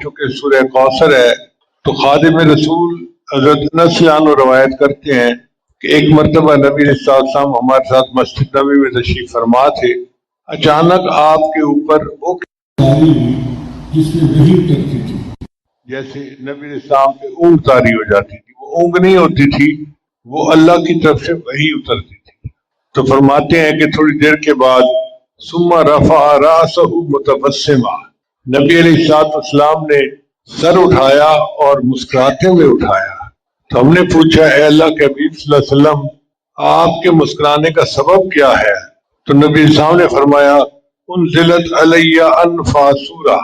چونکہ سورہ کوثر ہے تو خادم رسول حضرت انس رضی اللہ عنہ روایت کرتے ہیں کہ ایک مرتبہ نبی علیہ السلام ہمارے ساتھ مسجد نبوی میں تشریف فرما تھے، اچانک آپ کے اوپر وہ جس میں وحی اترتی تھی، جیسے نبی علیہ السلام پہ اونگ طاری ہو جاتی تھی، وہ اونگ نہیں ہوتی تھی، وہ اللہ کی طرف سے وحی اترتی تھی۔ تو فرماتے ہیں کہ تھوڑی دیر کے بعد ثم رفع رأسہ متبسما، نبی علیہ السلام نے سر اٹھایا اور مسکراتے ہوئے اٹھایا۔ تو ہم نے پوچھا اے اللہ کے حبیب صلی اللہ علیہ وسلم آپ کے مسکرانے کا سبب کیا ہے؟ تو نبی السلام نے فرمایا انزلت علی انفا سورہ،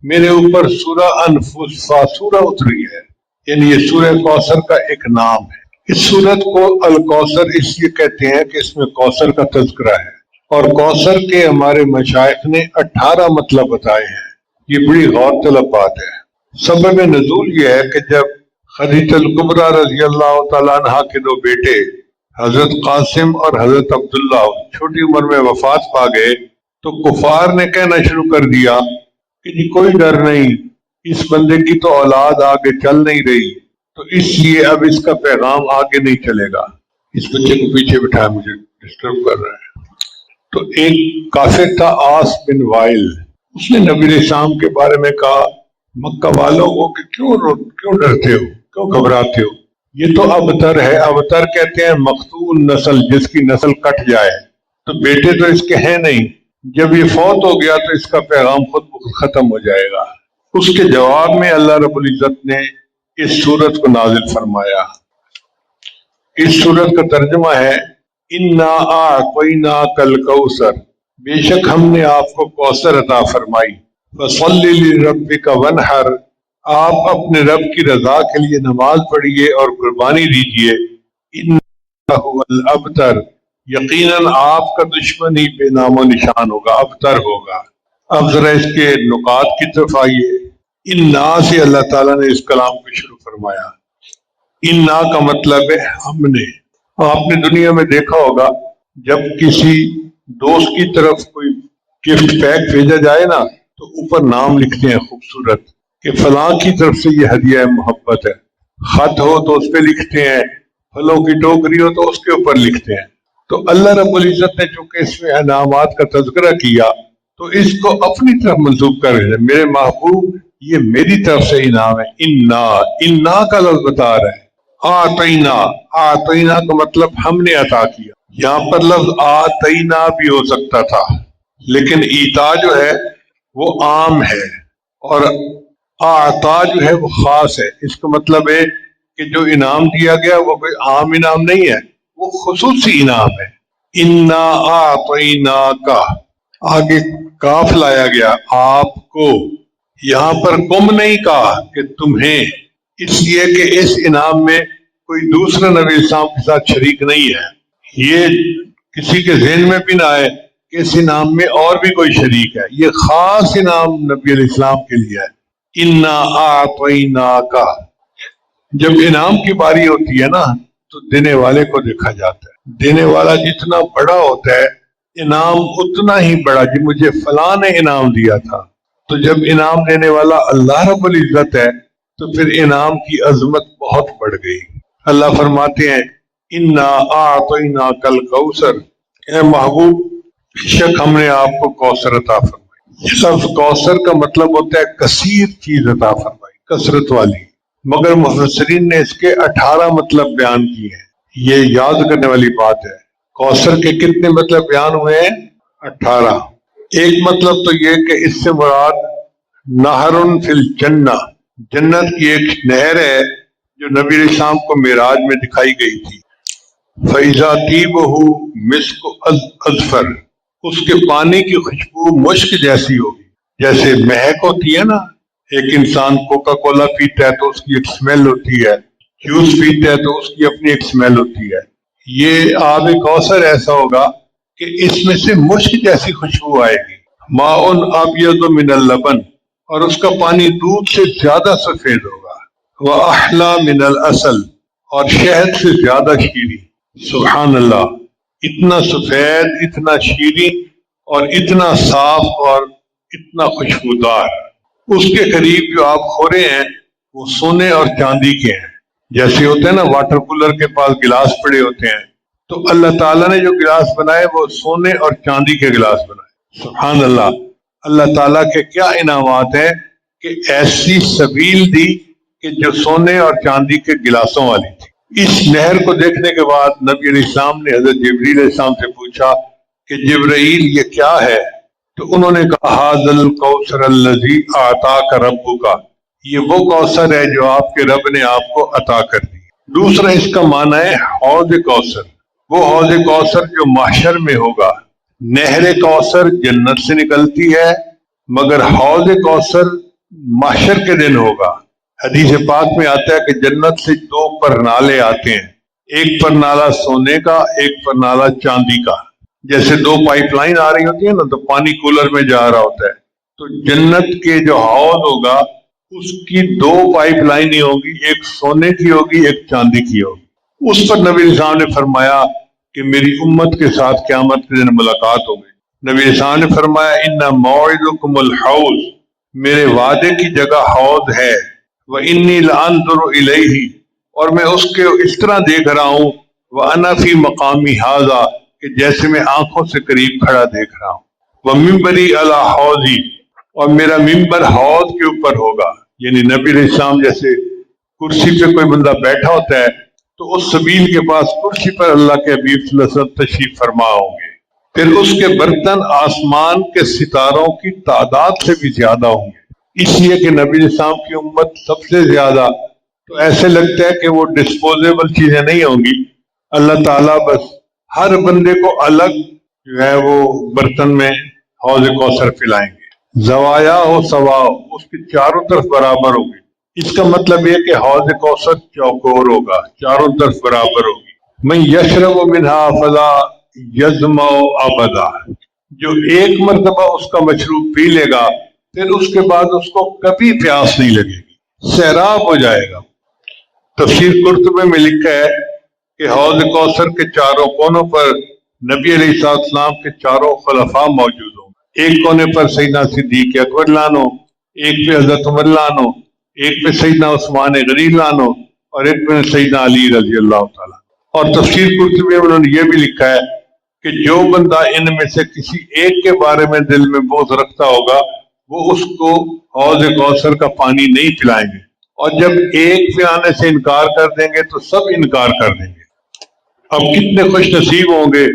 میرے اوپر سورہ انفا سورہ اتری ہے، یعنی یہ سورہ کوثر کا ایک نام ہے۔ اس سورت کو الکوثر اس لیے کہتے ہیں کہ اس میں کوثر کا تذکرہ ہے، اور کوثر کے ہمارے مشائخ نے 18 مطلب بتائے ہیں۔ یہ بڑی غور طلب بات ہے۔ سبب نزول یہ ہے کہ جب خدیجہ الکبریٰ رضی اللہ تعالیٰ عنہ کے دو بیٹے حضرت قاسم اور حضرت عبداللہ چھوٹی عمر میں وفات پا گئے تو کفار نے کہنا شروع کر دیا کہ جی کوئی ڈر نہیں، اس بندے کی تو اولاد آگے چل نہیں رہی، تو اس لیے اب اس کا پیغام آگے نہیں چلے گا۔ اس بچے کو پیچھے بٹھایا، مجھے ڈسٹرب کر رہا ہے۔ تو ایک کافر تھا آس بن وائل، اس نے نبی علیہ السلام کے بارے میں کہا مکہ والوں کو کہ کیوں ڈرتے ہو، کیوں گھبراتے ہو، یہ تو ابتر ہے۔ ابتر کہتے ہیں مقتول نسل، جس کی نسل کٹ جائے، تو بیٹے تو اس کے ہیں نہیں، جب یہ فوت ہو گیا تو اس کا پیغام خود بخود ختم ہو جائے گا۔ اس کے جواب میں اللہ رب العزت نے اس سورت کو نازل فرمایا۔ اس سورت کا ترجمہ ہے انا اعطیناک الکوثر، بے شک ہم نے آپ کو کوثر عطا فرمائی، فصلی لربک وانحر، آپ اپنے رب کی رضا کے لیے نماز پڑھیے اور قربانی دیجیے، انہ هو الابتر، یقیناً آپ کا دشمن ہی بے نام و نشان ہوگا، ابتر ہوگا۔ اب ذرا اس کے نکات کی طرف آئیے۔ انا سے اللہ تعالیٰ نے اس کلام کو شروع فرمایا۔ انا کا مطلب ہے ہم نے۔ آپ نے دنیا میں دیکھا ہوگا جب کسی دوست کی طرف کوئی گفٹ پیک بھیجا جائے نا تو اوپر نام لکھتے ہیں خوبصورت کہ فلاں کی طرف سے یہ ہدیہ محبت ہے۔ خط ہو تو اس پہ لکھتے ہیں، پھلوں کی ٹوکری ہو تو اس کے اوپر لکھتے ہیں۔ تو اللہ رب العزت نے چونکہ اس میں انعامات کا تذکرہ کیا تو اس کو اپنی طرف منسوب کر رہے ہیں، میرے محبوب یہ میری طرف سے انعام ہے۔ انا کا لفظ بتا رہا ہے۔ آتینا کا مطلب ہم نے عطا کیا، یہاں پر لفظ آتینا بھی ہو سکتا تھا، لیکن ایتا جو ہے وہ عام ہے اور آتا جو ہے وہ خاص ہے۔ اس کا مطلب ہے کہ جو انعام دیا گیا وہ کوئی عام انعام نہیں ہے، وہ خصوصی انعام ہے۔ انا اعطیناک، آگے کاف لایا گیا آپ کو، یہاں پر کم نہیں کہا کہ تمہیں، اس لیے کہ اس انعام میں کوئی دوسرا نبی اسلام کے ساتھ شریک نہیں ہے۔ یہ کسی کے ذہن میں بھی نہ آئے کہ اس انعام میں اور بھی کوئی شریک ہے، یہ خاص انعام نبی علیہ السلام کے لیے ہے۔ انا اعطیناک، جب انعام کی باری ہوتی ہے نا تو دینے والے کو دیکھا جاتا ہے، دینے والا جتنا بڑا ہوتا ہے انعام اتنا ہی بڑا، جی مجھے فلاں نے انعام دیا تھا۔ تو جب انعام دینے والا اللہ رب العزت ہے تو پھر انعام کی عظمت بہت بڑھ گئی۔ اللہ فرماتے ہیں انا اعطیناک الکوثر، اے محبوب بے شک ہم نے آپ کو کوثر عطا فرمائی۔ یہ لفظ کوثر کا مطلب ہوتا ہے کثیر چیز عطا فرمائی، کثرت والی، مگر مفسرین نے اس کے 18 مطلب بیان کیے ہیں۔ یہ یاد کرنے والی بات ہے۔ کوثر کے کتنے مطلب بیان ہوئے ہیں؟ 18۔ ایک مطلب تو یہ کہ اس سے مراد نہر فی الجنہ، جنت کی ایک نہر ہے جو نبی علیہ السلام کو معراج میں دکھائی گئی تھی۔ فَإِذَا طِيبُهُ مِسْكُ أَزْفَرَ، اس کے پانی کی خوشبو مشک جیسی ہوگی، جیسے مہک ہوتی ہے نا، ایک انسان کوکا کولا پیتا ہے تو اس کی ایک سمیل ہوتی ہے، جوس پیتا ہے تو اس کی اپنی ایک سمیل ہوتی ہے۔ یہ آب کوثر ایسا ہوگا کہ اس میں سے مشک جیسی خوشبو آئے گی۔ ماء ابیض من اللبن، اور اس کا پانی دودھ سے زیادہ سفید ہوگا۔ واحلی من العسل، اور شہد سے زیادہ شیریں۔ سبحان اللہ، اتنا سفید، اتنا شیریں اور اتنا صاف اور اتنا خوشبودار۔ اس کے قریب جو آب خورے ہیں وہ سونے اور چاندی کے ہیں. جیسے ہوتے ہیں نا واٹر کولر کے پاس گلاس پڑے ہوتے ہیں، تو اللہ تعالیٰ نے جو گلاس بنائے وہ سونے اور چاندی کے گلاس بنائے. سبحان اللہ. اللہ تعالیٰ کے کیا انعامات ہیں کہ ایسی سبیل دی کہ جو سونے اور چاندی کے گلاسوں والی تھی. اس نہر کو دیکھنے کے بعد نبی علیہ السلام نے حضرت جبریل علیہ السلام سے پوچھا کہ جبرائیل یہ کیا ہے؟ تو انہوں نے کہا ھذا الکوثر الذی اعطاک ربک، یہ وہ کوثر ہے جو آپ کے رب نے آپ کو عطا کر دی. دوسرا اس کا معنی ہے حوض کوثر، وہ حوض کوثر جو محشر میں ہوگا. نہر کوثر جنت سے نکلتی ہے مگر حوض کوثر محشر کے دن ہوگا. حدیث پاک میں آتا ہے کہ جنت سے 2 پرنالے آتے ہیں، ایک پرنالہ سونے کا، ایک پرنالہ چاندی کا. جیسے 2 پائپ لائن آ رہی ہوتی ہے نا تو پانی کولر میں جا رہا ہوتا ہے، تو جنت کے جو حوض ہوگا اس کی 2 پائپ لائنیں ہوگی، ایک سونے کی ہوگی، ایک چاندی کی ہوگی. اس پر نبی صاحب نے فرمایا کہ میری امت کے ساتھ قیامت کے دن ملاقات ہوگی. نبی صاحب نے فرمایا ان موعدکم الحوض، میرے وعدے کی جگہ حوض ہے. وانی لانظر الیہ، اور میں اس کے اس طرح دیکھ رہا ہوں، وانا فی مقامی ھذا، کہ جیسے میں آنکھوں سے قریب کھڑا دیکھ رہا ہوں. ومنبری علی حوضی، اور میرا ممبر حوض کے اوپر ہوگا. یعنی نبی علیہ السلام جیسے کرسی پہ کوئی بندہ بیٹھا ہوتا ہے تو اس سبیل کے پاس کرسی پر اللہ کے حبیب صلی اللہ علیہ وسلم تشریف فرما ہوں گے. پھر اس کے برتن آسمان کے ستاروں کی تعداد سے بھی زیادہ ہوں گے، اس لیے کہ نبی علیہ السلام کی امت سب سے زیادہ. تو ایسے لگتا ہے کہ وہ ڈسپوزیبل چیزیں نہیں ہوں گی. اللہ تعالیٰ بس ہر بندے کو الگ جو ہے وہ برتن میں حوض کوثر پلائیں گے. زوایا ہو سوا، اس کے چاروں طرف برابر ہوگی. اس کا مطلب یہ کہ حوض کوثر چوکور ہوگا، چاروں طرف برابر ہوگی. من یشرب منہا فلا یظمأ ابدا، جو ایک مرتبہ اس کا مشروب پی لے گا پھر اس کے بعد اس کو کبھی پیاس نہیں لگے گی، سیراب ہو جائے گا. تفسیر قرطبی میں لکھا ہے کہ حوض کوثر کے چاروں کونوں پر نبی علیہ السلام کے چاروں خلفاء موجود ہوں. ایک کونے پر سیدنا صدیق اکبر لانو، ایک پہ حضرت عمر لانو، ایک پہ سیدنا عثمان غنی لانو، اور ایک پہ سیدنا علی رضی اللہ تعالیٰ. اور تفسیر قرطبی میں انہوں نے یہ بھی لکھا ہے کہ جو بندہ ان میں سے کسی ایک کے بارے میں دل میں بغض رکھتا ہوگا وہ اس کو حوض کوثر کا پانی نہیں پلائیں گے، اور جب ایک پلانے سے انکار کر دیں گے تو سب انکار کر دیں گے. اب کتنے خوش نصیب ہوں گے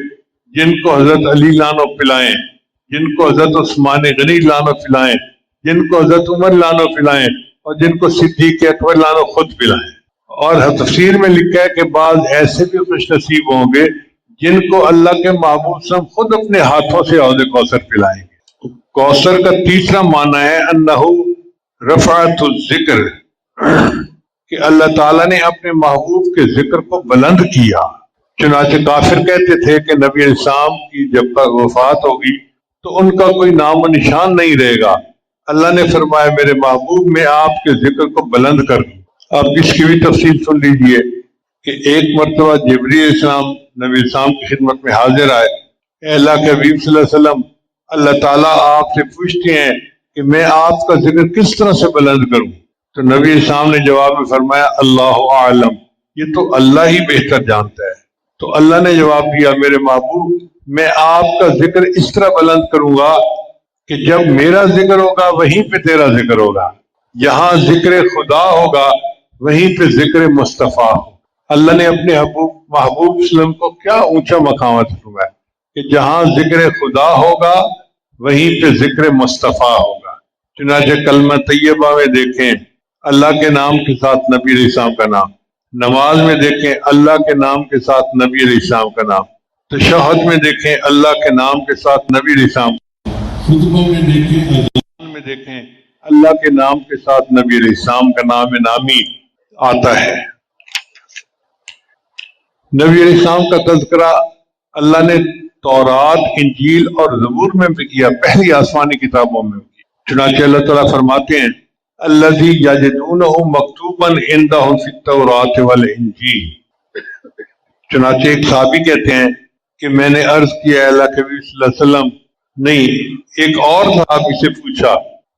جن کو حضرت علی لانو پلائیں، جن کو حضرت عثمان غنی لانو پلائیں، جن کو حضرت عمر لانو پلائیں، اور جن کو صدیق اکبر لانو خود پلائیں. اور تفسیر میں لکھا ہے کہ بعض ایسے بھی خوش نصیب ہوں گے جن کو اللہ کے محبوب صلی خود اپنے ہاتھوں سے حوض کوثر پلائیں گے. کوثر کا تیسرا معنی ہے انہو رفعت الذکر، کہ اللہ تعالیٰ نے اپنے محبوب کے ذکر کو بلند کیا. چنانچہ کافر کہتے تھے کہ نبی علیہ السلام کی جب تک وفات ہوگی تو ان کا کوئی نام و نشان نہیں رہے گا. اللہ نے فرمایا میرے محبوب میں آپ کے ذکر کو بلند کر دوں. آپ اس کی بھی تفصیل سن لیجئے کہ ایک مرتبہ جبریل علیہ السلام نبی السلام کی خدمت میں حاضر آئے. اے اللہ کے حبیب صلی اللہ علیہ وسلم، اللہ تعالیٰ آپ سے پوچھتے ہیں کہ میں آپ کا ذکر کس طرح سے بلند کروں. تو نبی السلام نے جواب میں فرمایا اللہ اعلم، یہ تو اللہ ہی بہتر جانتا ہے. تو اللہ نے جواب دیا میرے محبوب میں آپ کا ذکر اس طرح بلند کروں گا کہ جب میرا ذکر ہوگا وہیں پہ تیرا ذکر ہوگا، جہاں ذکر خدا ہوگا وہیں پہ ذکر مصطفیٰ ہو. اللہ نے اپنے محبوب وسلم کو کیا اونچا مقام عطا فرمایا کہ جہاں ذکر خدا ہوگا وہیں پہ ذکر مصطفیٰ ہوگا. چنانچہ کلمہ طیبہ میں دیکھیں اللہ کے نام کے ساتھ نبی علیہ السلام کا نام، نماز میں دیکھیں اللہ کے نام کے ساتھ نبی علیہ السلام کا نام، تشہد میں دیکھیں اللہ کے نام کے ساتھ نبی علیہ السلام، خطبہ میں دیکھیں، اذان میں دیکھیں اللہ کے نام کے ساتھ نبی علیہ السلام کا نام نامی آتا ہے. نبی علیہ السلام کا تذکرہ اللہ نے تورات، انجیل اور زبور میں بھی کیا، پہلی آسمانی کتابوں میں بھی. چنانچہ اللہ تعالیٰ فرماتے ہیں الذی یجدونہ مکتوبا عندہم فی التوراۃ والانجیل. چنانچہ ایک صحابی کہتے ہیں کہ میں نے عرض کیا اللہ کے نبی صلی اللہ علیہ وسلم، نہیں، ایک اور صحابی سے پوچھا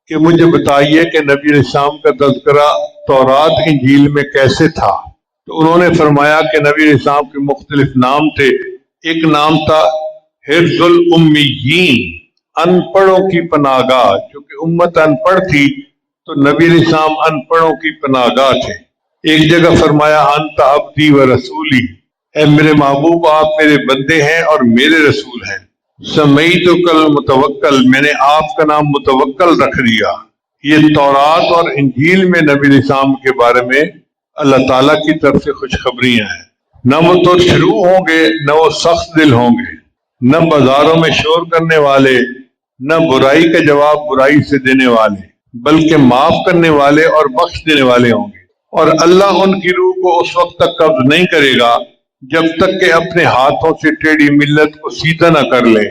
کہ مجھے بتائیے کہ نبی علیہ السلام کا تذکرہ تورات انجیل میں کیسے تھا؟ تو انہوں نے فرمایا کہ نبی علیہ السلام کے مختلف نام تھے. ایک نام تھا حفظ الامیین، ان پڑھوں کی پناہ گاہ. چونکہ امت ان پڑھ تھی تو نبی علیہ السلام ان پڑھوں کی پناہ گاہ تھے. ایک جگہ فرمایا انت عبدی و رسولی، اے میرے محبوب آپ میرے بندے ہیں اور میرے رسول ہیں. سمیتک المتوکل، میں نے آپ کا نام متوکل رکھ دیا. یہ تورات اور انجیل میں نبی علیہ السلام کے بارے میں اللہ تعالیٰ کی طرف سے خوشخبریاں ہیں. نہ وہ تو شروع ہوں گے، نہ وہ سخت دل ہوں گے، نہ بازاروں میں شور کرنے والے، نہ برائی کا جواب برائی سے دینے والے، بلکہ معاف کرنے والے اور بخش دینے والے ہوں گے. اور اللہ ان کی روح کو اس وقت تک قبض نہیں کرے گا جب تک کہ اپنے ہاتھوں سے ٹیڑھی ملت کو سیدھا نہ کر لے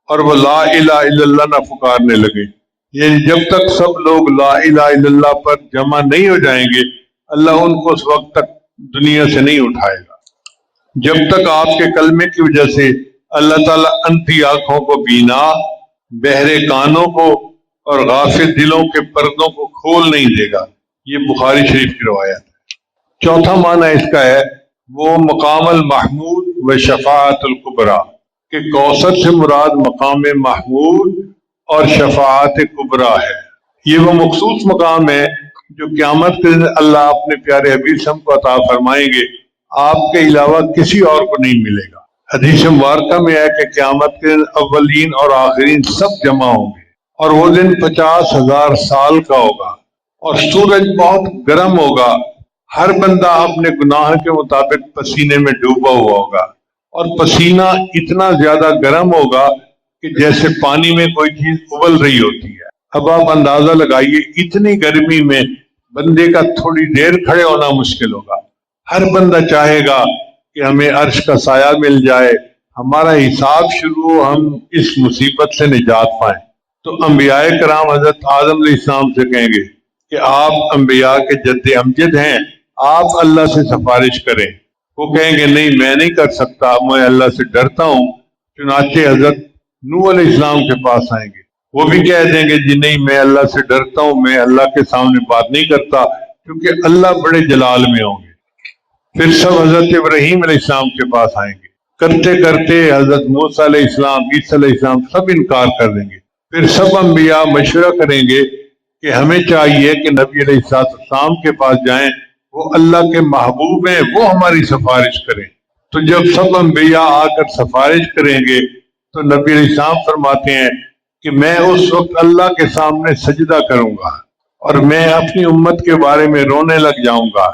اور وہ لا الہ الا اللہ نہ پکارنے لگے. یعنی جب تک سب لوگ لا الہ الا اللہ پر جمع نہیں ہو جائیں گے، اللہ ان کو اس وقت تک دنیا سے نہیں اٹھائے گا. جب تک آپ کے کلمے کی وجہ سے اللہ تعالیٰ اندھی آنکھوں کو بینا، بہرے کانوں کو اور غافل دلوں کے پردوں کو کھول نہیں دے گا. یہ بخاری شریف کی روایت ہے. چوتھا معنی اس کا ہے وہ مقام المحمود و شفاعت الکبریٰ، کہ کوثر سے مراد مقام محمود اور شفاعت کبریٰ ہے. یہ وہ مخصوص مقام ہے جو قیامت کے دن اللہ اپنے پیارے حبیب صلی اللہ علیہ وسلم کو عطا فرمائیں گے، آپ کے علاوہ کسی اور کو نہیں ملے گا. حدیث مبارکہ میں ہے کہ قیامت کے دن اولین اور آخرین سب جمع ہوں گے، اور وہ دن 50,000 سال کا ہوگا، اور سورج بہت گرم ہوگا. ہر بندہ اپنے گناہ کے مطابق پسینے میں ڈوبا ہوا ہوگا، اور پسینہ اتنا زیادہ گرم ہوگا کہ جیسے پانی میں کوئی چیز ابل رہی ہوتی ہے. اب آپ اندازہ لگائیے اتنی گرمی میں بندے کا تھوڑی دیر کھڑے ہونا مشکل ہوگا. ہر بندہ چاہے گا کہ ہمیں عرش کا سایہ مل جائے، ہمارا حساب شروع ہو، ہم اس مصیبت سے نجات پائیں. تو انبیاء کرام حضرت آدم علیہ السلام سے کہیں گے کہ آپ انبیاء کے جد امجد ہیں، آپ اللہ سے سفارش کریں. وہ کہیں گے نہیں میں نہیں کر سکتا، میں اللہ سے ڈرتا ہوں. چنانچہ حضرت نوح علیہ السلام کے پاس آئیں گے، وہ بھی کہہ دیں گے جی نہیں میں اللہ سے ڈرتا ہوں، میں اللہ کے سامنے بات نہیں کرتا، کیونکہ اللہ بڑے جلال میں ہوں گے. پھر سب حضرت ابراہیم علیہ السلام کے پاس آئیں گے، کرتے کرتے حضرت موسیٰ علیہ السلام، عیسیٰ علیہ السلام سب انکار کر دیں گے. پھر سب انبیاء مشورہ کریں گے کہ ہمیں چاہیے کہ نبی علیہ السلام کے پاس جائیں، وہ اللہ کے محبوب ہیں، وہ ہماری سفارش کریں. تو جب سب انبیاء آ کر سفارش کریں گے تو نبی علیہ السلام فرماتے ہیں کہ میں اس وقت اللہ کے سامنے سجدہ کروں گا اور میں اپنی امت کے بارے میں رونے لگ جاؤں گا.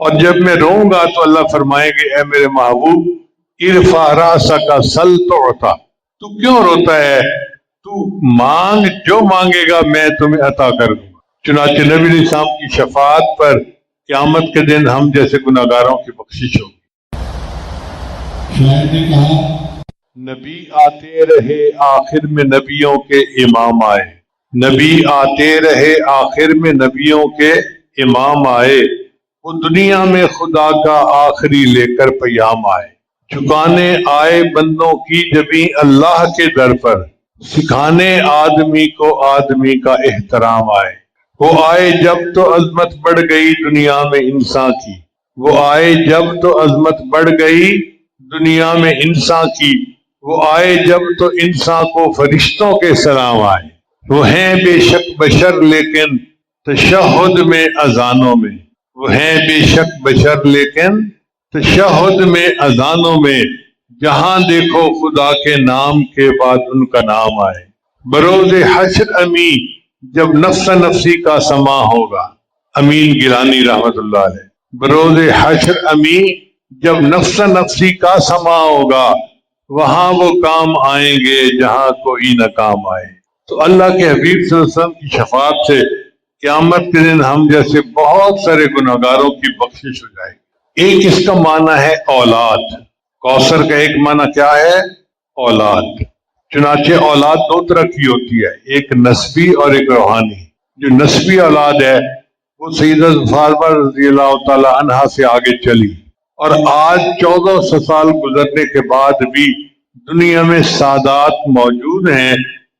اور جب میں روؤں گا تو اللہ فرمائیں گے اے میرے محبوب ارفع رأسک سل تعطیٰ، تو کیوں روتا ہے؟ تو مانگ، جو مانگے گا میں تمہیں عطا کر دوں گا. چنانچہ نبی علیہ السلام کی شفاعت پر قیامت کے دن ہم جیسے گناہگاروں کی بخشش ہوگی. شاعر نے کہا نبی آتے رہے آخر میں نبیوں کے امام آئے، نبی آتے رہے آخر میں نبیوں کے امام آئے، وہ دنیا میں خدا کا آخری لے کر پیام آئے. چکانے آئے بندوں کی جبیں اللہ کے در پر، سکھانے آدمی کو آدمی کا احترام آئے. وہ آئے جب تو عظمت بڑھ گئی دنیا میں انسان کی، وہ آئے جب تو عظمت بڑھ گئی دنیا میں انسان کی، وہ آئے جب تو انسان کو فرشتوں کے سلام آئے. وہ ہیں بے شک بشر لیکن تشہد میں اذانوں میں، وہ ہیں بے شک بشر لیکن تشہد میں اذانوں میں، جہاں دیکھو خدا کے نام کے بعد ان کا نام آئے. بروز حشر امی جب نفس نفسی کا سما ہوگا، امین گیلانی رحمت اللہ علیہ. بروز حشر امی جب نفس نفسی کا سما ہوگا، وہاں وہ کام آئیں گے جہاں کوئی نہ کام آئے. تو اللہ کے حبیب صلی اللہ علیہ وسلم کی شفاعت سے قیامت کے دن ہم جیسے بہت سارے گناہگاروں کی بخشش ہو جائے گی. ایک اس کا معنی ہے اولاد. کوثر کا ایک معنی کیا ہے؟ اولاد. چنانچہ اولاد دو طرح کی ہوتی ہے، ایک نسبی اور ایک روحانی. جو نسبی اولاد ہے وہ سیدہ فاطمہ رضی اللہ تعالی عنہا سے آگے چلی، اور آج 1400 سال گزرنے کے بعد بھی دنیا میں سادات موجود ہیں.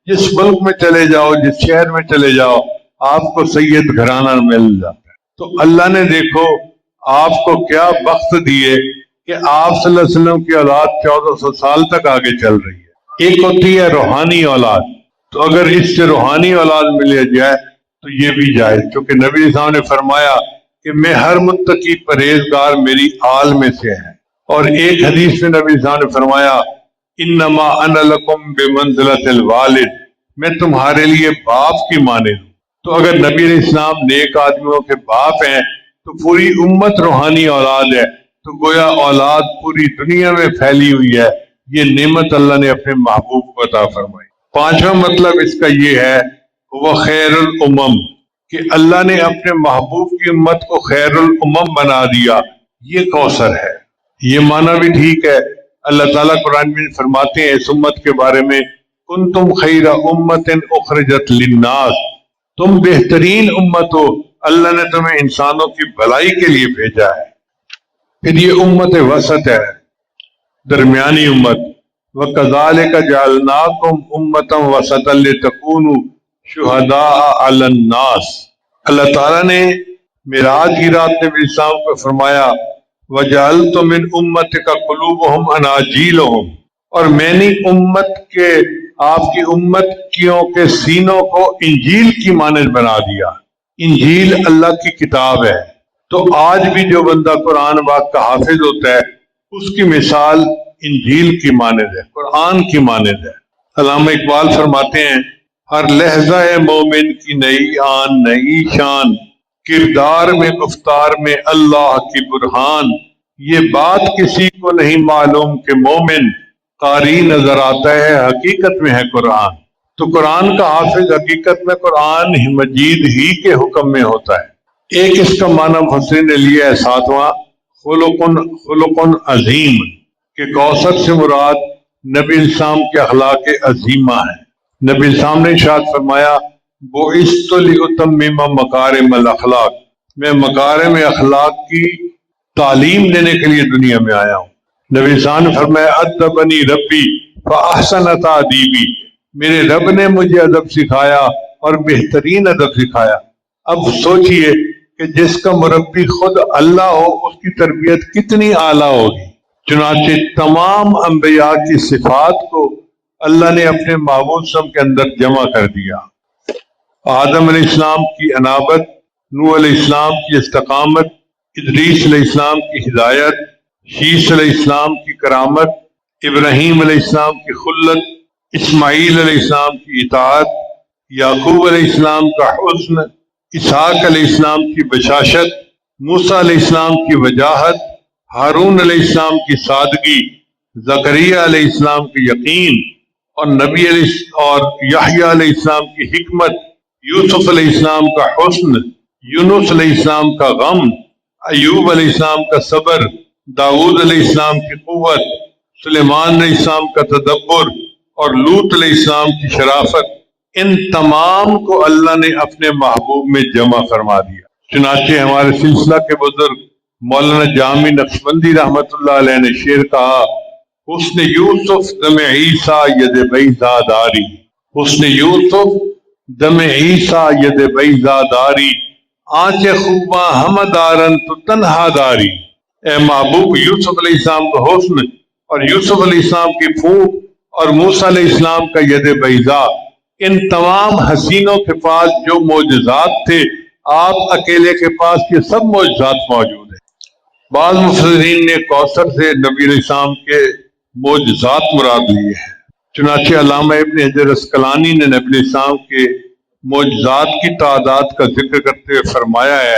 جس ملک میں چلے جاؤ، جس شہر میں چلے جاؤ، آپ کو سید گھرانہ مل جاتا ہے۔ تو اللہ نے دیکھو آپ کو کیا بخت دیے کہ آپ صلی اللہ علیہ وسلم کی اولاد 1400 سال تک آگے چل رہی ہے۔ ایک ہوتی ہے روحانی اولاد، تو اگر اس سے روحانی اولاد مل جائے تو یہ بھی جائز، کیونکہ نبی صاحب نے فرمایا کہ میں ہر متقی پرہیزگار میری آل میں سے ہیں۔ اور ایک حدیث میں نبی صاحب نے فرمایا انما انا لکم بمنزلۃ الوالد، میں تمہارے لیے باپ کی مانند ہوں۔ تو اگر نبی علیہ السلام نیک آدمیوں کے باپ ہیں تو پوری امت روحانی اولاد ہے، تو گویا اولاد پوری دنیا میں پھیلی ہوئی ہے۔ یہ نعمت اللہ نے اپنے محبوب کو عطا فرمائی۔ پانچواں مطلب اس کا یہ ہے وہ خیر الامم، کہ اللہ نے اپنے محبوب کی امت کو خیر الامم بنا دیا، یہ کوثر ہے۔ یہ معنی بھی ٹھیک ہے۔ اللہ تعالیٰ قرآن میں فرماتے ہیں اس امت کے بارے میں کنتم خیر امت اخرجت للناس، تم بہترین امت ہو، اللہ نے تمہیں انسانوں کی بھلائی کے لیے بھیجا ہے۔ پھر یہ امت وسط ہے، درمیانی امت۔ وَكَذَلِكَ جَعَلْنَاكُمْ أُمَّةً وَسَطًا لِتَكُونُوا شُهَدَاءَ عَلَى النَّاسِ۔ اللہ تعالیٰ نے معراج کی رات میں نبی صاحب کو فرمایا وَجَعَلْتُ مِنْ أُمَّتِكَ قُلُوبُهُمْ أَنَاجِيلُهُمْ، اور میں نے امت کے آپ کی امت کیوں کے سینوں کو انجیل کی مانند بنا دیا۔ انجیل اللہ کی کتاب ہے، تو آج بھی جو بندہ قرآن پاک کا حافظ ہوتا ہے اس کی مثال انجیل کی مانند ہے، قرآن کی مانند ہے۔ علامہ اقبال فرماتے ہیں ہر لہجہ مومن کی نئی آن نئی شان، کردار میں گفتار میں اللہ کی برہان، یہ بات کسی کو نہیں معلوم کہ مومن قاری نظر آتا ہے حقیقت میں ہے قرآن۔ تو قرآن کا حافظ حقیقت میں قرآن مجید ہی کے حکم میں ہوتا ہے۔ ایک اس کا معنی مفسرین نے لیا ہے ساتواں خلق عظیم، کہ کوثر سے مراد نبی السلام کے اخلاق عظیمہ ہیں۔ نبی السلام نے ارشاد فرمایا بعثت لأتمم مکارم الاخلاق، میں مکارم اخلاق کی تعلیم دینے کے لیے دنیا میں آیا ہوں۔ نبی السلام نے فرمایا ادبنی ربی فاحسن تادیبی، میرے رب نے مجھے ادب سکھایا اور بہترین ادب سکھایا۔ اب سوچئے کہ جس کا مربی خود اللہ ہو اس کی تربیت کتنی اعلیٰ ہوگی۔ چنانچہ تمام انبیاء کی صفات کو اللہ نے اپنے محبوب صلی کے اندر جمع کر دیا۔ آدم علیہ السلام کی انابت، نوح علیہ السلام کی استقامت، ادریس علیہ السلام کی ہدایت، شیس علیہ السلام کی کرامت، ابراہیم علیہ السلام کی خلت، اسماعیل علیہ السلام کی اطاعت، یعقوب علیہ السلام کا حسن، اسحاق علیہ السلام کی بشاشت، موسیٰ علیہ السلام کی وجاہت، ہارون علیہ السلام کی سادگی، زکریا علیہ السلام کی یقین، اور نبی اور یحییٰ علیہ السلام کی حکمت، یوسف علیہ السلام کا حسن، یونس علیہ السلام کا غم، ایوب علیہ السلام کا صبر، داؤد علیہ السلام کی قوت، سلیمان علیہ السلام کا تدبر، اور لوط علیہ السلام کی شرافت، ان تمام کو اللہ نے اپنے محبوب میں جمع فرما دیا۔ چنانچہ ہمارے سلسلہ کے بزرگ مولانا جامی نقشبندی رحمت اللہ علیہ نے شعر کہا حسن یوسف دم عیسیٰ ید بیضا داری، حسن یوسف دم عیسیٰ ید بیضا داری، آنچ خوباں ہم دارن تو تنہا داری۔ اے محبوب یوسف علیہ السلام کا حسن اور یوسف علیہ السلام کی پھوٹ اور موسیٰ علیہ السلام کا ید بیضا، ان تمام حسینوں کے پاس جو معجزات تھے آپ اکیلے کے پاس یہ سب معجزات موجود ہیں۔ بعض مفسرین نے کوثر سے نبی علیہ السلام کے معجزات مراد لیے ہیں۔ چنانچہ علامہ ابن حجر اسقلانی نے نبی علیہ السلام کے معجزات کی تعداد کا ذکر کرتے ہوئے فرمایا ہے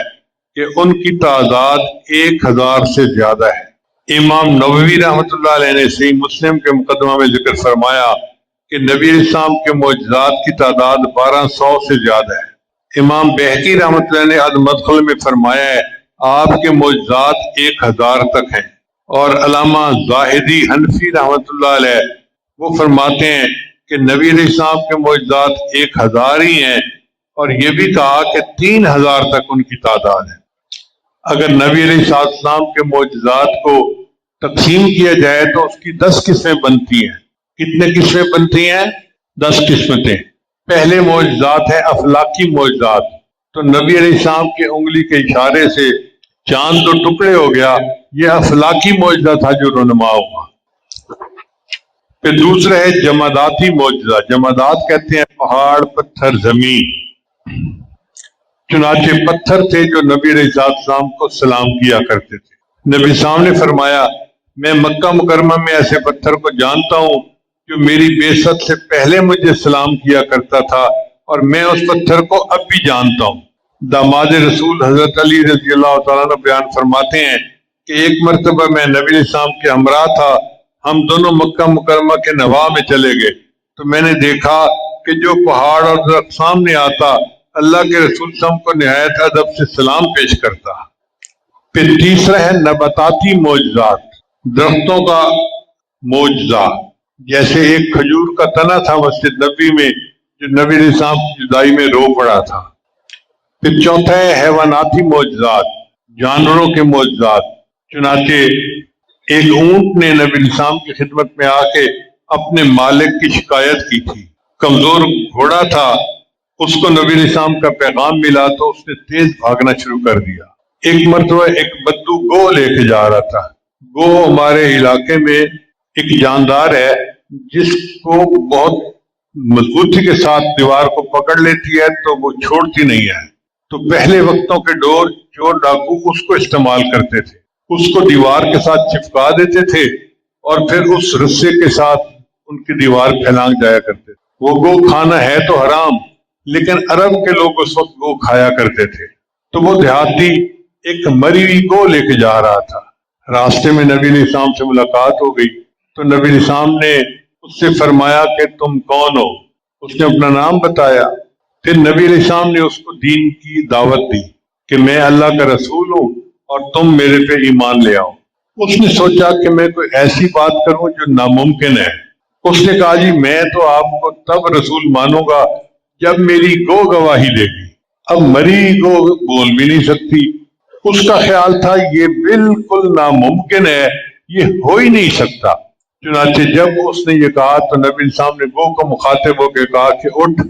کہ ان کی تعداد 1000 سے زیادہ ہے۔ امام نووی رحمۃ اللہ علیہ نے صحیح مسلم کے مقدمہ میں ذکر فرمایا کہ نبی علیہ السلام کے معجزات کی تعداد 1200 سے زیادہ ہے۔ امام بہقی رحمۃ اللہ نے المدخل میں فرمایا ہے آپ کے معجزات 1000 تک ہیں۔ اور علامہ زاہدی حنفی رحمۃ اللہ علیہ وہ فرماتے ہیں کہ نبی علیہ السلام کے معجزات 1000 ہی ہیں، اور یہ بھی کہا کہ 3000 تک ان کی تعداد ہے۔ اگر نبی علیہ السلام کے معجزات کو تقسیم کیا جائے تو اس کی 10 قسمیں بنتی ہیں۔ کتنے قسمیں بنتی ہیں؟ 10 قسمتیں۔ پہلے معجزات ہیں افلاکی معجزات. تو نبی علیہ السلام کے انگلی کے اشارے سے چاند دو ٹکڑے ہو گیا، یہ افلاکی معجزہ تھا جو رونما ہوا. پھر دوسرا ہے جماداتی معجزہ. جمادات کہتے ہیں پہاڑ، پتھر، زمین. چنانچہ پتھر تھے جو نبی علیہ السلام کو سلام کیا کرتے تھے. نبی السلام نے فرمایا میں مکہ مکرمہ میں ایسے پتھر کو جانتا ہوں جو میری بعثت سے پہلے مجھے سلام کیا کرتا تھا، اور میں اس پتھر کو اب بھی جانتا ہوں. داماد رسول حضرت علی رضی اللہ تعالیٰ عنہ بیان فرماتے ہیں کہ ایک مرتبہ میں نبی علیہ السلام کے ہمراہ تھا. ہم دونوں مکہ مکرمہ کے نواح میں چلے گئے تو میں نے دیکھا کہ جو پہاڑ اور درخت سامنے آتا اللہ کے رسول صلی اللہ علیہ وسلم کو نہایت ادب سے سلام پیش کرتا. پھر تیسرا ہے نباتاتی معجزات، درختوں کا معجزہ. جیسے ایک کھجور کا تنا تھا مسجد نبی میں جو نبی علیہ السلام کی جدائی میں رو پڑا تھا. پھر چوتھا ہے حیواناتی معجزات، جانوروں کے معجزات. چنانچہ ایک اونٹ نے نبی علیہ السلام کی خدمت میں آ کے اپنے مالک کی شکایت کی تھی. کمزور گھوڑا تھا، اس کو نبی علیہ السلام کا پیغام ملا تو اس نے تیز بھاگنا شروع کر دیا. ایک مرتبہ ایک بدو گو لے کے جا رہا تھا. گو ہمارے علاقے میں ایک جاندار ہے جس کو بہت مضبوطی کے ساتھ دیوار کو پکڑ لیتی ہے تو وہ چھوڑتی نہیں ہے. تو پہلے وقتوں کے دور چور ڈاکو اس کو استعمال کرتے تھے. اس کو دیوار کے ساتھ چپکا دیتے تھے اور پھر اس رسے کے ساتھ ان کی دیوار پھیلانگ جایا کرتے تھے. وہ گو کھانا ہے تو حرام، لیکن عرب کے لوگ اس وقت گو کھایا کرتے تھے. تو وہ دیہاتی ایک مری ہوئی گو لے کے جا رہا تھا. راستے میں نبی علیہ السلام سے ملاقات ہو گئی تو نبی علیہ السلام نے اس سے فرمایا کہ تم کون ہو؟ اس نے اپنا نام بتایا. پھر نبی علیہ السلام نے اس کو دین کی دعوت دی کہ میں اللہ کا رسول ہوں اور تم میرے پہ ایمان لے آؤ. اس نے سوچا کہ میں کوئی ایسی بات کروں جو ناممکن ہے. اس نے کہا جی میں تو آپ کو تب رسول مانوں گا جب میری گو گواہی دے گی. اب مری گو بول بھی نہیں سکتی. اس کا خیال تھا یہ بالکل ناممکن ہے، یہ ہو ہی نہیں سکتا. چنانچہ جب اس نے یہ کہا تو نبی السلام نے گو کو مخاطب ہو کے کہا کہ اٹھ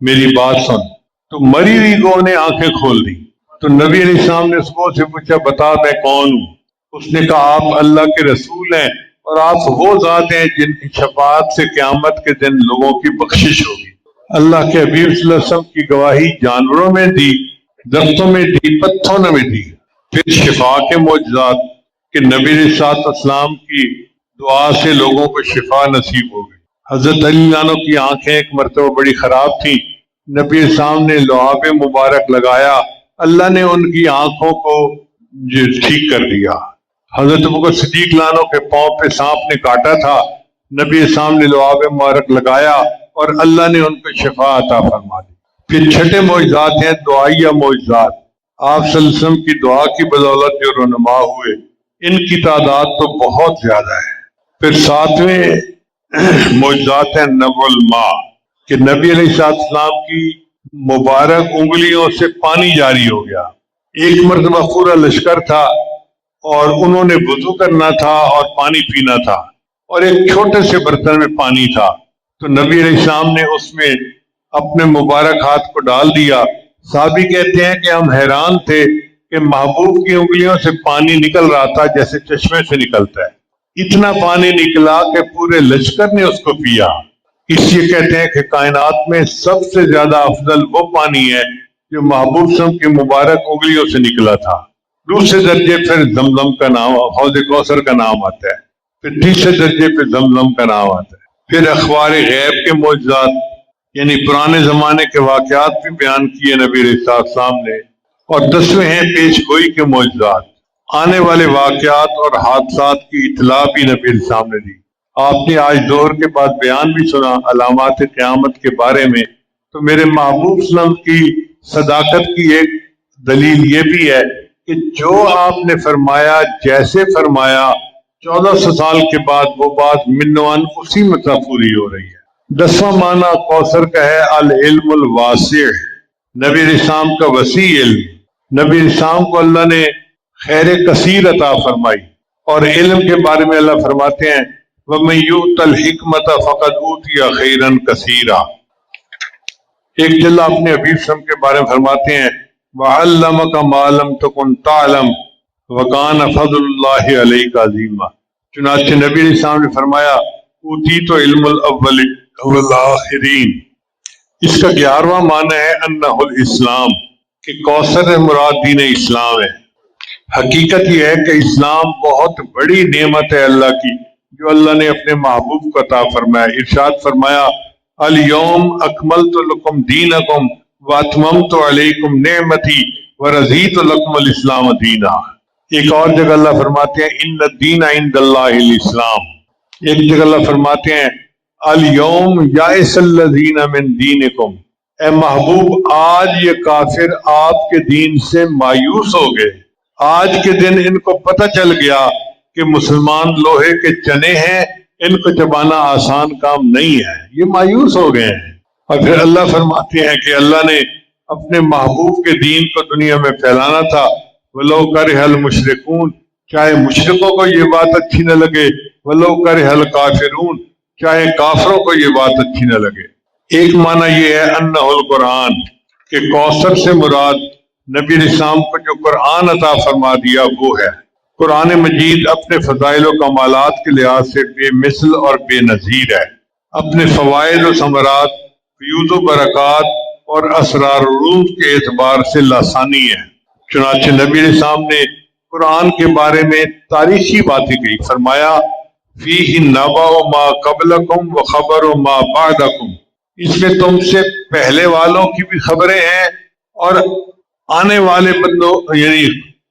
میری بات سن. تو مری ہوئی گو نے آنکھیں کھول دی. تو نبی علیہ السلام نے اس کو سے پوچھا بتا میں کون ہوں؟ اس نے کہا آپ اللہ کے رسول ہیں اور آپ وہ ذات ہیں جن کی شفاعت سے قیامت کے دن لوگوں کی بخشش ہوگی. اللہ کے حبیب صلی اللہ علیہ وسلم کی گواہی جانوروں میں دی، درختوں میں دی، پتھروں میں دی. پھر شفا کے معجزات کہ نبی علیہ السلام کی دعا سے لوگوں کو شفا نصیب ہو گئی. حضرت علی عنہ کی آنکھیں ایک مرتبہ بڑی خراب تھیں. نبی علیہ السلام نے لعاب مبارک لگایا، اللہ نے ان کی آنکھوں کو ٹھیک کر دیا. حضرت ابوبکر صدیق عنہ کے پاؤں پہ سانپ نے کاٹا تھا، نبی علیہ السلام نے لعاب مبارک لگایا اور اللہ نے ان کو شفا عطا فرما دی. پھر چھٹے معجزات ہیں دعائیہ معجزات. آپ صلی اللہ علیہ وسلم کی دعا کی بدولت جو رونما ہوئے ان کی تعداد تو بہت زیادہ ہے. پھر ساتویں معجزات ہیں نبع الماء کہ نبی علیہ السلام کی مبارک انگلیوں سے پانی جاری ہو گیا. ایک مرتبہ پورا لشکر تھا اور انہوں نے وضو کرنا تھا اور پانی پینا تھا اور ایک چھوٹے سے برتن میں پانی تھا. تو نبی علیہ السلام نے اس میں اپنے مبارک ہاتھ کو ڈال دیا. صحابی کہتے ہیں کہ ہم حیران تھے کہ محبوب کی انگلیوں سے پانی نکل رہا تھا جیسے چشمے سے نکلتا ہے. اتنا پانی نکلا کہ پورے لشکر نے اس کو پیا. اس لیے کہتے ہیں کہ کائنات میں سب سے زیادہ افضل وہ پانی ہے جو محبوب صلی اللہ علیہ وسلم کی مبارک انگلیوں سے نکلا تھا. دوسرے درجے پھر زمزم کا نام، حوض کوثر کا نام آتا ہے. پھر تیسرے درجے پہ زمزم کا نام آتا ہے. پھر اخبار غیب کے معجزات یعنی پرانے زمانے کے واقعات بھی بیان کیے نبی علیہ السلام نے. اور 10ویں ہیں پیش گوئی کے معجزات، آنے والے واقعات اور حادثات کی اطلاع بھی نبی علیہ السلام نے دی. آپ نے آج ظہر کے بعد بیان بھی سنا علامات قیامت کے بارے میں. تو میرے محبوب صلی اللہ علیہ وسلم کی صداقت کی ایک دلیل یہ بھی ہے کہ جو آپ نے فرمایا جیسے فرمایا 1400 سال کے بعد وہ بات منوان اسی مطلب پوری ہو رہی ہے. 10واں معنی کوثر کا ہے العلم الواسع، نبی علیہ السلام کا وسیع علم. نبی علیہ السلام کو اللہ نے خیر کثیر عطا فرمائی. اور علم کے بارے میں اللہ فرماتے ہیں وَمَن يُؤْتَ الْحِكْمَةَ فَقَدْ أُوتِيَ خَيْرًا كَثِيرًا. ایک جگہ اپنے حبیب صلی اللہ علیہ وسلم کے بارے میں فرماتے ہیں وَعَلَّمَكَ مَا لَمْ تَكُنْ تَعْلَمْ وَكَانَ فَضْلُ اللَّهِ عَلَيْكَ عَظِيمًا۔ چنانچہ نبی علیہ السلام نے فرمایا اوتیت علم الاول والآخرین۔ اس کا 11واں معنی ہے انہ الاسلام، کہ کوثر مراد دین اسلام ہے۔ حقیقت یہ ہے کہ اسلام بہت بڑی نعمت ہے اللہ کی، جو اللہ نے اپنے محبوب کو عطا فرمایا۔ ارشاد فرمایا الیوم اکملت لکم دینکم واتممت علیکم نعمتی ورضیت لکم الاسلام دینا۔ ایک اور جگہ اللہ فرماتے ہیں ان الدین عند اللہ الاسلام۔ ایک جگہ اللہ فرماتے ہیں الیوم یائس الذین من دینکم، اے محبوب آج یہ کافر آپ کے دین سے مایوس ہو گئے۔ آج کے دن ان کو پتہ چل گیا کہ مسلمان لوہے کے چنے ہیں، ان کو چبانا آسان کام نہیں ہے، یہ مایوس ہو گئے ہیں۔ اور پھر اللہ فرماتے ہیں کہ اللہ نے اپنے محبوب کے دین کو دنیا میں پھیلانا تھا، وَلَوْ كَرِهَ الْمُشْرِكُونَ، چاہے مشرکوں کو یہ بات اچھی نہ لگے، وَلَوْ كَرِهَ الْكَافِرُونَ، چاہے کافروں کو یہ بات اچھی نہ لگے۔ ایک معنی یہ ہے انہ القرآن، کہ کوثر سے مراد نبی علیہ السلام کو جو قرآن عطا فرما دیا وہ ہے۔ قرآن مجید اپنے فضائل و کمالات کے لحاظ سے بے مثل اور بے نظیر ہے۔ اپنے فوائد و ثمرات، فیوز و برکات اور اسرار و روم کے اعتبار سے لاسانی ہے۔ چنانچہ نبی علیہ السلام نے قرآن کے بارے میں تاریخی باتیں کہی، فرمایا فیہ نبأ ما قبلکم و خبر ما بعدکم، اس میں تم سے پہلے والوں کی بھی خبریں ہیں اور آنے والے بندوں یعنی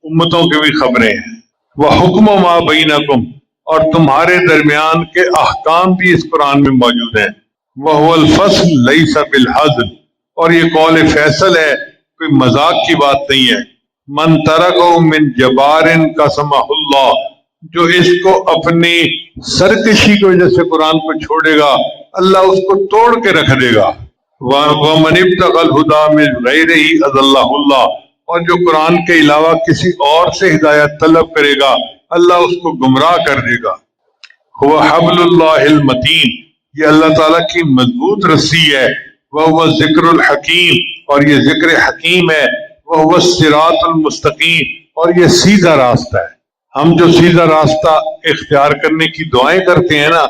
امتوں کی بھی خبریں ہیں۔ وحکم ما بینکم، اور تمہارے درمیان کے احکام بھی اس قرآن میں موجود ہیں۔ وہو الفصل لیس بالحزل، اور یہ قول فیصل ہے، کوئی مذاق کی بات نہیں ہے۔ من ترکہ من جبار قسمہ اللہ، جو اس کو اپنی سرکشی کی وجہ سے قرآن کو چھوڑے گا اللہ اس کو توڑ کے رکھ دے گا۔ وَمَنِ ابْتَغَى الْهُدَى مِنْ غَيْرِهِ أَضَلَّهُ اللَّهُ، اور جو قرآن کے علاوہ کسی اور سے ہدایت طلب کرے گا اللہ اس کو گمراہ کر دے گا۔ هُوَ حَبْلُ اللَّهِ الْمَتِينُ، یہ اللہ تعالیٰ کی مضبوط رسی ہے۔ وَهُوَ الذِّكْرُ الْحَكِيمُ، اور یہ ذکر حکیم ہے۔ وَهُوَ الصِّرَاطُ الْمُسْتَقِيمُ، اور یہ سیدھا راستہ ہے۔ ہم جو سیدھا راستہ اختیار کرنے کی دعائیں کرتے ہیں نا،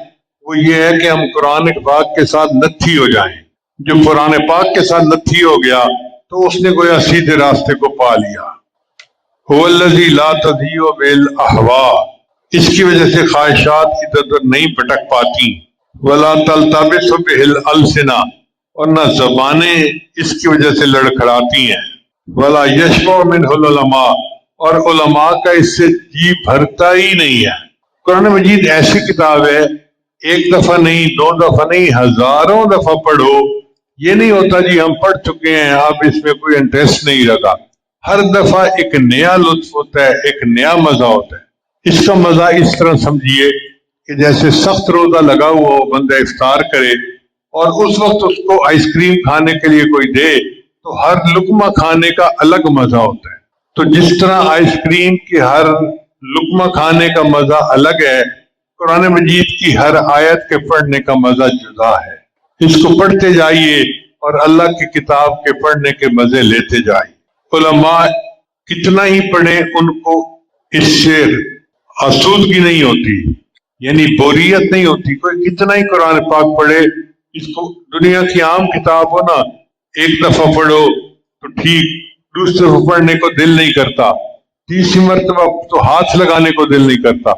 وہ یہ ہے کہ ہم قرآن پاک کے ساتھ نتھی ہو جائیں۔ جو قرآن پاک کے ساتھ نتھی ہو گیا تو اس نے گویا سیدھے راستے کو پا لیا۔ هو الذی لا تضیع بالاہواء، اس کی وجہ سے خواہشات ادھر ادھر نہیں بھٹک پاتی۔ ولا تلتبس بہ الالسنہ، اور نہ زبانیں اس کی وجہ سے لڑکھڑاتی ہیں۔ ولا یشبع منہ العلماء، اور علماء کا اس سے جی بھرتا ہی نہیں ہے۔ قرآن مجید ایسی کتاب ہے، ایک دفعہ نہیں، دو دفعہ نہیں، ہزاروں دفعہ پڑھو، یہ نہیں ہوتا جی ہم پڑھ چکے ہیں اب اس میں کوئی انٹرسٹ نہیں رہا۔ ہر دفعہ ایک نیا لطف ہوتا ہے، ایک نیا مزہ ہوتا ہے۔ اس کا مزہ اس طرح سمجھیے کہ جیسے سخت روزہ لگا ہوا ہو، بندہ افطار کرے اور اس وقت اس کو آئس کریم کھانے کے لیے کوئی دے تو ہر لقمہ کھانے کا الگ مزہ ہوتا ہے۔ تو جس طرح آئس کریم کی ہر لقمہ کھانے کا مزہ الگ ہے، قرآن مجید کی ہر آیت کے پڑھنے کا مزہ جدا ہے۔ اس کو پڑھتے جائیے اور اللہ کی کتاب کے پڑھنے کے مزے لیتے جائیے۔ علماء کتنا ہی پڑھیں ان کو اس سے آسودگی نہیں ہوتی، یعنی بوریت نہیں ہوتی۔ کوئی کتنا ہی قرآن پاک پڑھے، اس کو دنیا کی عام کتاب ہو نا، ایک دفعہ پڑھو تو ٹھیک، دوسرے دفعہ پڑھنے کو دل نہیں کرتا، تیسری مرتبہ تو ہاتھ لگانے کو دل نہیں کرتا،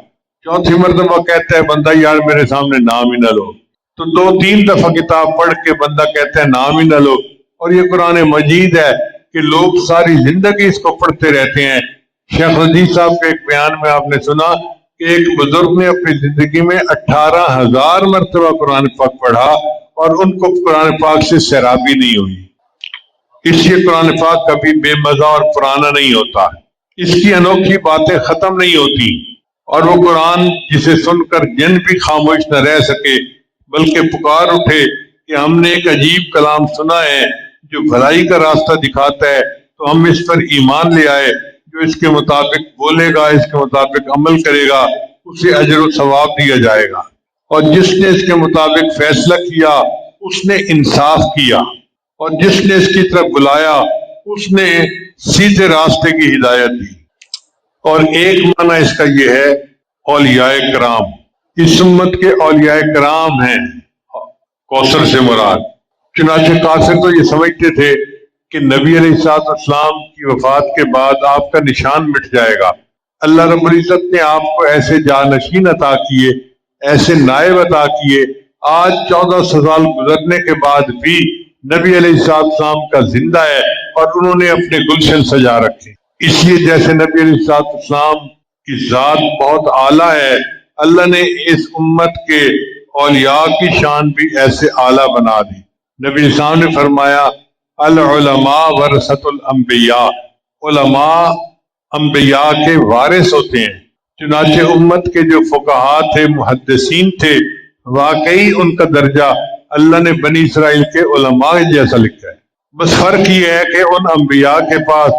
چوتھی مرتبہ کہتا ہے بندہ یار میرے سامنے نام ہی نہ لو، تو دو تین دفعہ کتاب پڑھ کے بندہ کہتا ہے نام ہی نہ لو۔ اور یہ قرآن مجید ہے کہ لوگ ساری زندگی اس کو پڑھتے رہتے ہیں۔ شیخ رضی صاحب کے ایک بیان میں آپ نے سنا کہ ایک بزرگ نے اپنی زندگی میں 18,000 مرتبہ قرآن پاک پڑھا اور ان کو قرآن پاک سے سیرابی نہیں ہوئی۔ اس لیے قرآن پاک کبھی بے مزہ اور پرانا نہیں ہوتا، اس کی انوکھی باتیں ختم نہیں ہوتی، اور وہ قرآن جسے سن کر جن بھی خاموش نہ رہ سکے بلکہ پکار اٹھے کہ ہم نے ایک عجیب کلام سنا ہے جو بھلائی کا راستہ دکھاتا ہے، تو ہم اس پر ایمان لے آئے۔ جو اس کے مطابق بولے گا، اس کے مطابق عمل کرے گا، اسے اجر و ثواب دیا جائے گا، اور جس نے اس کے مطابق فیصلہ کیا اس نے انصاف کیا۔ اور جس نے اس کی طرف بلایا اس نے سیدھے راستے کی ہدایت دی۔ اور ایک معنی اس کا یہ ہے اولیاء کرام، اس امت کے اولیاء کرام ہیں کوثر سے مراد۔ چنانچہ کافر تو یہ سمجھتے تھے کہ نبی علیہ الصلوۃ والسلام کی وفات کے بعد آپ کا نشان مٹ جائے گا۔ اللہ رب العزت نے آپ کو ایسے جانشین عطا کیے، ایسے نائب عطا کیے، آج 1400 سال گزرنے کے بعد بھی نبی علیہ السلام کا زندہ ہے اور انہوں نے اپنے گلشن سجا رکھے۔ اس لیے جیسے نبی علیہ السلام کی ذات بہت اعلیٰ ہے، اللہ نے اس امت کے اولیاء کی شان بھی ایسے اعلیٰ بنا دی۔ نبی السلام نے فرمایا العلماء ورثۃ الانبیاء، علماء انبیاء کے وارث ہوتے ہیں۔ چنانچہ امت کے جو فقہاء تھے، محدثین تھے، واقعی ان کا درجہ اللہ نے بنی اسرائیل کے علماء جیسا لکھا ہے۔ بس فرق یہ ہے کہ ان انبیاء کے پاس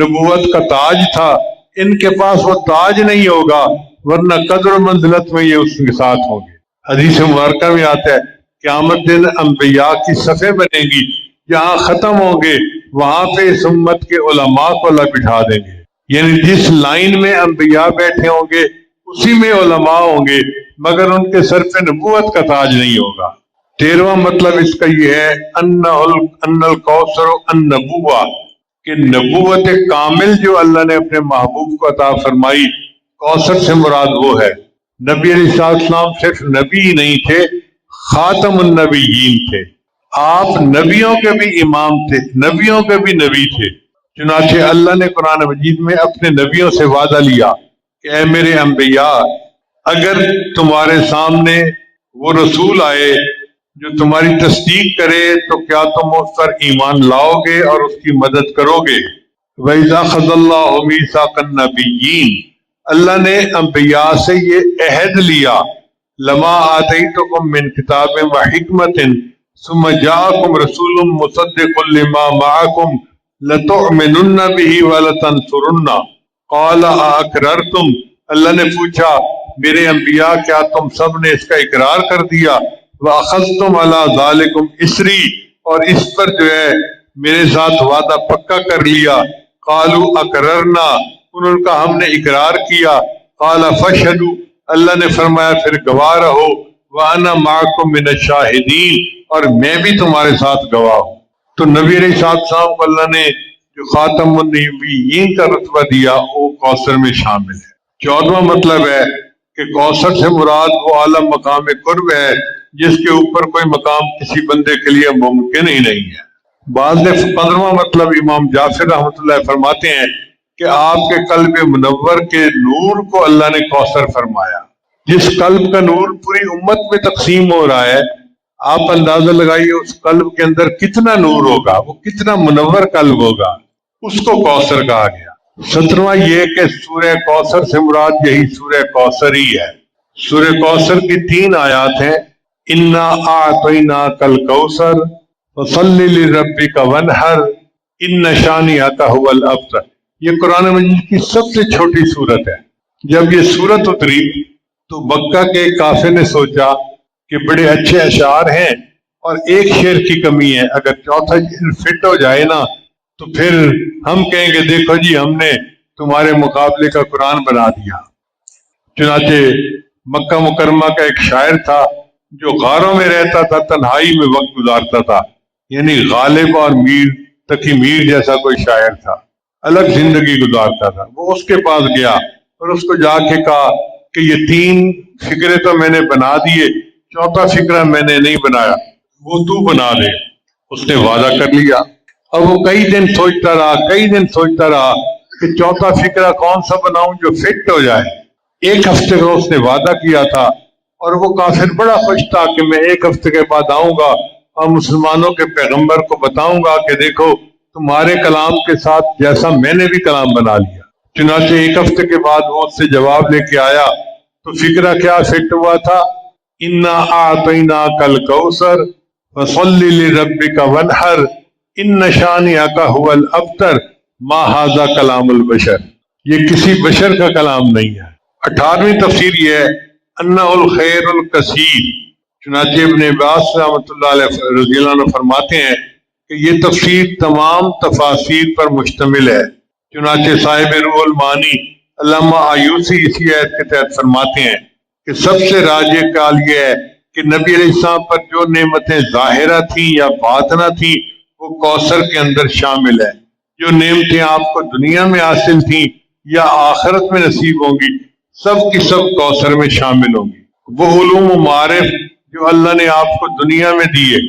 نبوت کا تاج تھا، ان کے پاس وہ تاج نہیں ہوگا، ورنہ قدر و منزلت میں یہ اس کے ساتھ ہوں گے۔ حدیث مبارکہ میں آتا ہے قیامت دن انبیاء کی صفیں بنیں گی، جہاں ختم ہوں گے وہاں پہ اس امت کے علماء کو اللہ بٹھا دیں گے، یعنی جس لائن میں انبیاء بیٹھے ہوں گے اسی میں علماء ہوں گے، مگر ان کے سر پہ نبوت کا تاج نہیں ہوگا۔ 13واں مطلب اس کا یہ ہے ان الکوثر النبوہ، کہ نبوت کامل جو اللہ نے اپنے محبوب کو عطا فرمائی، کوثر سے مراد وہ ہے۔ نبی علیہ السلام صرف نبی ہی نہیں تھے، خاتم النبیین تھے، آپ نبیوں کے بھی امام تھے، نبیوں کے بھی نبی تھے۔ چنانچہ اللہ نے قرآن مجید میں اپنے نبیوں سے وعدہ لیا کہ اے میرے انبیاء، اگر تمہارے سامنے وہ رسول آئے جو تمہاری تصدیق کرے تو کیا تم اس پر ایمان لاؤ گے اور اس کی مدد کرو گے؟ وَإِذَا أَخَذَ اللَّهُ مِيثَاقَ النَّبِيِّينَ، اللہ نے انبیاء سے یہ عہد لیا، لَمَا آتَيْتُكُم مِّن كِتَابٍ وَحِكْمَةٍ ثُمَّ جَاءَكُمْ رَسُولٌ مُصَدِّقٌ لِّمَا مَعَكُمْ لَتُؤْمِنُنَّ بِهِ وَلَتَنصُرُنَّ قَالَ أَأَقْرَرْتُمْ، اللہ نے پوچھا میرے انبیاء کیا تم سب نے اس کا اقرار کر دیا؟ وَأَخَذْتُمْ عَلَىٰ ذَلِكُمْ إِصْرِي، اور اس پر جو ہے میرے ساتھ وعدہ پکا کر لیا۔ قَالُوا أَقْرَرْنَا، انہوں نے کہا ہم نے اقرار کیا۔ قَالَ فَاشْهَدُوا، اللہ نے فرمایا پھر گواہ رہو۔ وَأَنَا مَعَكُمْ مِنَ الشَّاهِدِينَ، اور میں بھی تمہارے ساتھ گواہ ہوں۔ تو نبی علیہ السلام کو اللہ نے جو خاتم النبیین کا رتبہ دیا وہ کوثر میں شامل ہے۔ 14واں مطلب ہے کہ کوثر سے مراد وہ اعلیٰ مقام قرب ہے جس کے اوپر کوئی مقام کسی بندے کے لیے ممکن ہی نہیں ہے۔ بعض نے 15واں مطلب امام جعفر رحمۃ اللہ فرماتے ہیں کہ آپ کے قلب منور کے نور کو اللہ نے کوثر فرمایا۔ جس قلب کا نور پوری امت میں تقسیم ہو رہا ہے، آپ اندازہ لگائیے اس قلب کے اندر کتنا نور ہوگا، وہ کتنا منور قلب ہوگا، اس کو کوثر کہا گیا۔ 17واں یہ کہ سورہ کوثر سے مراد یہی سورہ کوثر ہی ہے۔ سورہ کوثر کی 3 آیات ہیں، اِنَّا أَعْطَيْنَاكَ الْكَوْثَرَ فَصَلِّ لِرَبِّكَ وَانْحَرْ إِنَّ شَانِئَكَ هُوَ الْأَبْتَرُ، یہ قرآن مجید کی سب سے چھوٹی سورت ہے۔ جب یہ سورت اتری تو مکہ کے کافر نے سوچا کہ بڑے اچھے اشعار ہیں اور ایک شعر کی کمی ہے، اگر چوتھا شعر فٹ ہو جائے نا تو پھر ہم کہیں گے دیکھو جی ہم نے تمہارے مقابلے کا قرآن بنا دیا۔ چنانچہ مکہ مکرمہ کا ایک شاعر تھا جو غاروں میں رہتا تھا، تنہائی میں وقت گزارتا تھا، یعنی غالب اور میر تقی میر جیسا کوئی شاعر تھا، الگ زندگی گزارتا تھا۔ وہ اس کے پاس گیا اور اس کو جا کے کہا کہ یہ 3 فقرے تو میں نے بنا دیے، چوتھا فقرہ میں نے نہیں بنایا، وہ تو بنا دے۔ اس نے وعدہ کر لیا۔ اب وہ کئی دن سوچتا رہا کہ چوتھا فقرہ کون سا بناؤں جو فٹ ہو جائے۔ 1 ہفتے کا اس نے وعدہ کیا تھا اور وہ کافر بڑا خوش تھا کہ میں 1 ہفتے کے بعد آؤں گا اور مسلمانوں کے پیغمبر کو بتاؤں گا کہ دیکھو تمہارے کلام کے ساتھ جیسا میں نے بھی کلام بنا لیا۔ چنانچہ 1 ہفتے کے بعد وہ اس سے جواب لے کے آیا تو فقرہ کیا فٹ ہوا تھا، اِنَّا أَعْطَيْنَاكَ الْكَوْثَرَ فَصَلِّ لِرَبِّكَ وَانْحَرْ إِنَّ شَانِئَكَ هُوَ الْأَبْتَرُ مَا هَذَا كَلَامُ الْبَشَرِ، یہ کسی بشر کا کلام نہیں ہے۔ 18ویں تفسیر یہ ہے انَّهُ الْخَيْرُ الْكَثِيرُ، چنانچہ ابن عباس رحمۃ اللہ علیہ رضی اللہ عنہ فرماتے ہیں کہ یہ تفسیر تمام تفاسیر پر مشتمل ہے۔ چنانچہ صاحب روح المعانی علامہ آیوسی اسی آیت کے تحت فرماتے ہیں کہ سب سے راجع قول یہ ہے کہ نبی علیہ السلام پر جو نعمتیں ظاہرہ تھیں یا باطنہ تھیں وہ کوثر کے اندر شامل ہے۔ جو نعمتیں آپ کو دنیا میں حاصل تھیں یا آخرت میں نصیب ہوں گی سب کی سب کوثر میں شامل ہوں گی۔ وہ علوم و معارف جو اللہ نے آپ کو دنیا میں دیے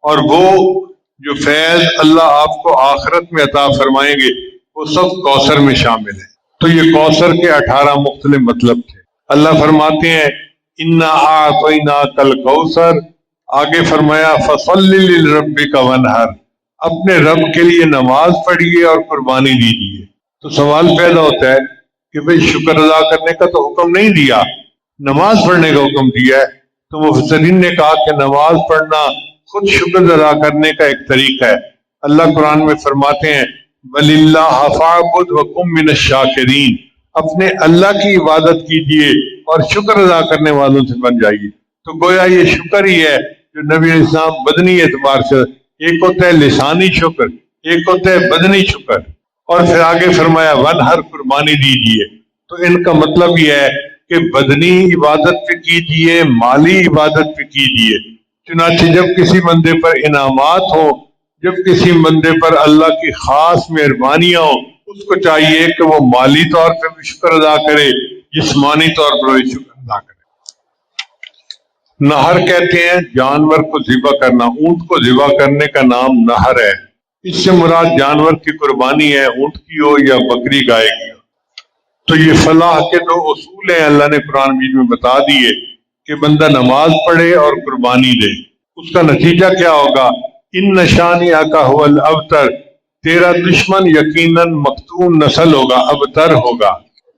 اور وہ جو فیض اللہ آپ کو آخرت میں عطا فرمائیں گے وہ سب کوثر میں شامل ہیں۔ تو یہ کوثر کے 18 مختلف مطلب تھے۔ اللہ فرماتے ہیں انا اعطیناک الکوثر، آگے فرمایا فصلی لربک وانحر، اپنے رب کے لیے نماز پڑھیے اور قربانی دیجیے۔ تو سوال پیدا ہوتا ہے کہ بھئی شکر ادا کرنے کا تو حکم نہیں دیا، نماز پڑھنے کا حکم دیا ہے۔ تو مفسرین نے کہا کہ نماز پڑھنا خود شکر ادا کرنے کا ایک طریقہ ہے۔ اللہ قرآن میں فرماتے ہیں وَلِلَّهَ فَاعْبُدْ وَكُن مِّنَ الشَّاكِرِينَ، اپنے اللہ کی عبادت کیجیے اور شکر ادا کرنے والوں سے بن جائیے۔ تو گویا یہ شکر ہی ہے جو نبی علیہ السلام بدنی اعتبار سے، ایک ہوتا ہے لسانی شکر، ایک ہوتا ہے بدنی شکر، اور پھر آگے فرمایا وانحر، قربانی دیجیے۔ تو ان کا مطلب یہ ہے کہ بدنی عبادت پہ کیجیے، مالی عبادت پہ کیجیے۔ چنانچہ جب کسی بندے پر انعامات ہوں، جب کسی بندے پر اللہ کی خاص مہربانیاں ہوں، اس کو چاہیے کہ وہ مالی طور پہ بھی شکر ادا کرے، جسمانی طور پر بھی شکر ادا کرے۔ نہر کہتے ہیں جانور کو ذبح کرنا، اونٹ کو ذبح کرنے کا نام نہر ہے۔ اس سے مراد جانور کی قربانی ہے، اونٹ کی ہو یا بکری گائے کی ہو۔ تو یہ فلاح کے 2 اصول ہیں اللہ نے قرآن مجید میں بتا دیے کہ بندہ نماز پڑھے اور قربانی دے۔ اس کا نتیجہ کیا ہوگا؟ ان نشانیہ کا هو الابتر، تیرا دشمن یقیناً مقتون نسل ہوگا، ابتر ہوگا۔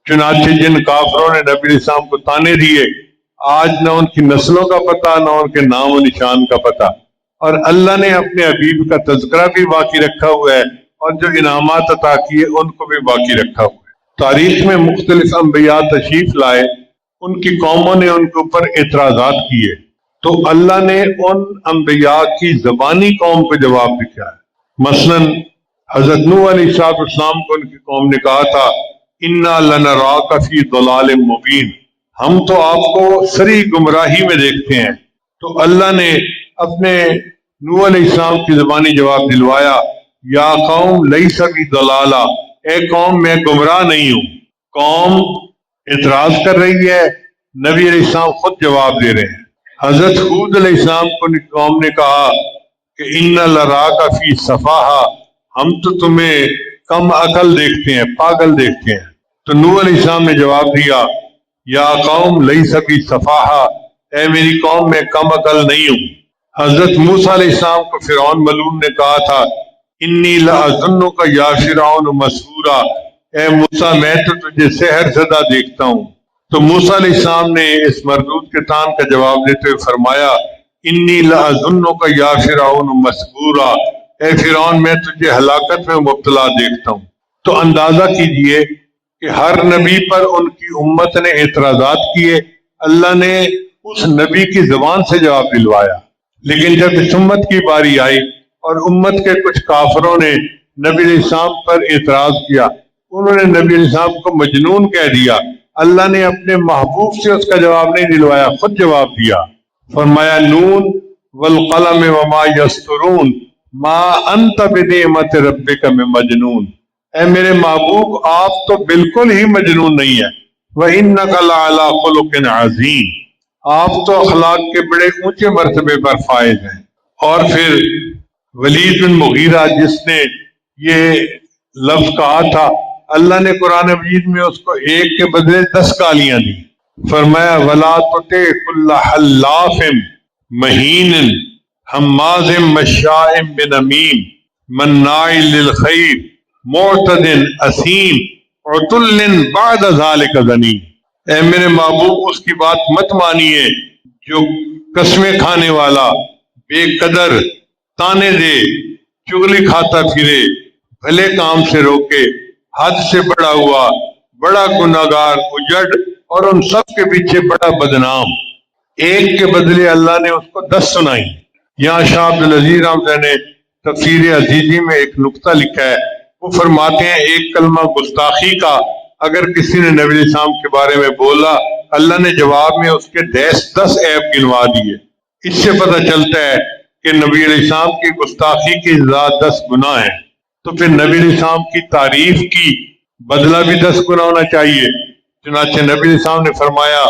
چنانچہ جن کافروں نے نبی علیہ السلام کو تانے دیے، آج نہ ان کی نسلوں کا پتہ نہ ان کے نام و نشان کا پتہ، اور اللہ نے اپنے حبیب کا تذکرہ بھی باقی رکھا ہوا ہے اور جو انعامات عطا کیے ان کو بھی باقی رکھا ہوا ہے۔ تاریخ میں مختلف انبیاء تشریف لائے، ان کی قوموں نے ان کے اوپر اعتراضات کیے، تو اللہ نے ان انبیاء کی زبانی قوم کو جواب دیا ہے۔ مثلا حضرت نوح علیہ السلام کو ان کی قوم نے کہا تھا انا لنراک فی ضلال مبین، ہم تو آپ کو سری گمراہی میں دیکھتے ہیں۔ تو اللہ نے اپنے نوح علیہ السلام کی زبانی جواب دلوایا یا قوم لیس بی ضلالہ، اے قوم میں گمراہ نہیں ہوں۔ قوم اعتراض کر رہی ہے، نبی علیہ السلام خود جواب دے رہے ہیں۔ حضرت ہود علیہ السلام کو قوم نے کہا کہ ان لراک فی صفاحہ، ہم تو تمہیں کم عقل دیکھتے ہیں، پاگل دیکھتے ہیں۔ تو نوح علیہ السلام نے جواب دیا یا قوم لیس بی صفاحہ، اے میری قوم میں کم عقل نہیں ہوں۔ حضرت موسیٰ علیہ السلام کو فرعون ملعون نے کہا تھا انی لأظنک یا فرعون مسحورا، اے موسیٰ میں تو تجھے سحر زدہ دیکھتا ہوں۔ تو موسیٰ علیہ السلام نے اس مردود کے تان کا جواب دیتے ہوئے فرمایا انی لأظنک یا فرعون مسحورا، اے فرعون میں تجھے ہلاکت میں مبتلا دیکھتا ہوں۔ تو اندازہ کیجئے کہ ہر نبی پر ان کی امت نے اعتراضات کیے، اللہ نے اس نبی کی زبان سے جواب دلوایا۔ لیکن جب اس امت کی باری آئی اور امت کے کچھ کافروں نے نبی علیہ السلام پر اعتراض کیا، انہوں نے نبی علیہ السلام کو مجنون کہہ دیا، اللہ نے اپنے محبوب سے اس کا جواب نہیں دلوایا، خود جواب دیا۔ فرمایا نون والقلم وما یسطرون ما انت بنعمت ربک بمجنون، اے میرے محبوب آپ تو بالکل ہی مجنون نہیں ہے، وَإِنَّكَ لَعَلَىٰ خُلُقٍ عَظِيمٍ، آپ تو اخلاق کے بڑے اونچے مرتبے پر فائز ہیں۔ اور پھر ولید بن مغیرہ جس نے یہ لفظ کہا تھا، اللہ نے قرآن مجید میں اس کو ایک کے بدلے 10 گالیاں دی۔ فرمایا وَلَا تُطِعْ كُلَّ حَلَّافٍ مَّهِینٍ ہَمَّازٍ مَّشَّاءٍ بِنَمِیمٍ مَّنَّاعٍ لِلْخَیرِ مُعْتَدٍ أَثِیمٍ عُتُلٍّ بَعْدَ ذَلِکَ زَنِیمٍ، اے میرے محبوب اس کی بات مت مانیے جو قسمیں کھانے والا، بے قدر، تانے دے، چغلی کھاتا پھرے، بھلے کام سے روکے، حد سے بڑا ہوا، بڑا گناہگار، اجڑ، اور ان سب کے پیچھے بڑا بدنام۔ ایک کے بدلے اللہ نے اس کو 10 سنائی۔ یہاں شاہ عبدالعزیز رحمۃ اللہ نے تفسیر عزیزی میں ایک نقطہ لکھا ہے، وہ فرماتے ہیں ایک کلمہ گستاخی کا اگر کسی نے نبی علیہ السلام کے بارے میں بولا، اللہ نے جواب میں اس کے 10 عیب گنوا دیے۔ اس سے پتہ چلتا ہے کہ نبی علیہ السلام کی گستاخی کی سزا 10 گناہ ہے، تو پھر نبی علیہ السلام کی تعریف کی بدلہ بھی 10 گنا ہونا چاہیے۔ چنانچہ نبی علیہ السلام نے فرمایا،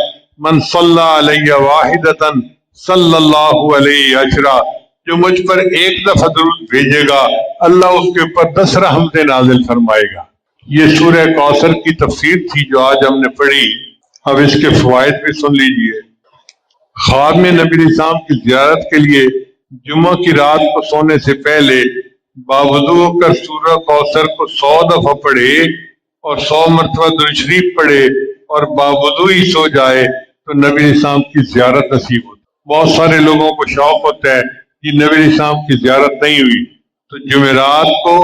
من صلی علیہ واحدۃ صلی اللہ علیہ عشرہ، جو مجھ پر ایک دفعہ درود بھیجے گا اللہ اس کے اوپر 10 رحمتیں نازل فرمائے گا۔ یہ سورہ کوثر کی تفسیر تھی جو آج ہم نے پڑھی، اب اس کے فوائد بھی سن لیجئے۔ خواب میں نبی علیہ السلام کی زیارت کے لیے جمعہ کی رات کو سونے سے پہلے باوضو ہو کر سورہ کوثر کو 100 دفعہ پڑھے اور 100 مرتبہ درود شریف پڑھے اور باوضو ہی سو جائے تو نبی علیہ السلام کی زیارت نصیب ہوتی۔ بہت سارے لوگوں کو شوق ہوتا ہے کہ نبی علیہ السلام کی زیارت نہیں ہوئی، تو جمعرات کو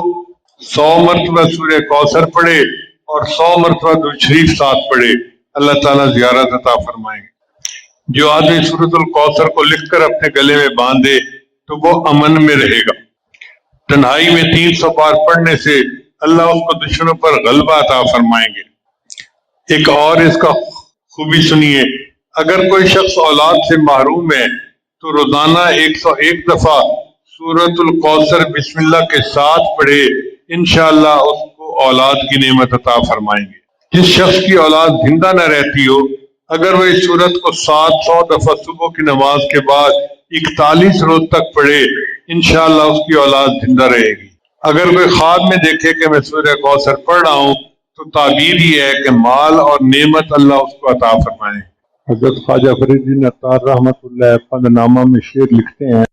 100 مرتبہ سورہ کوثر پڑھے اور 100 مرتبہ درود شریف ساتھ پڑھے، اللہ تعالیٰ زیارت عطا فرمائیں گے۔ جو آدمی سورۃ الکوثر کو لکھ کر اپنے گلے میں باندھے تو وہ امن میں رہے گا۔ تنہائی میں 300 بار پڑھنے سے اللہ اس کو دشمنوں پر غلبہ عطا فرمائیں گے۔ ایک اور اس کا خوبی سنیے، اگر کوئی شخص اولاد سے محروم ہے تو روزانہ 101 دفعہ سورۃ الکوثر بسم اللہ کے ساتھ پڑھے، انشاءاللہ اس کو اولاد کی نعمت عطا فرمائیں گے۔ جس شخص کی اولاد زندہ نہ رہتی ہو، اگر وہ اس سورت کو 700 دفعہ صبح کی نماز کے بعد 41 روز تک پڑھے، انشاءاللہ اس کی اولاد زندہ رہے گی۔ اگر کوئی خواب میں دیکھے کہ میں سورہ کوثر پڑھ رہا ہوں تو تعبیر یہ ہے کہ مال اور نعمت اللہ اس کو عطا فرمائے۔ حضرت خواجہ فرید الدین عطار رحمۃ اللہ پند نامہ میں شعر لکھتے ہیں،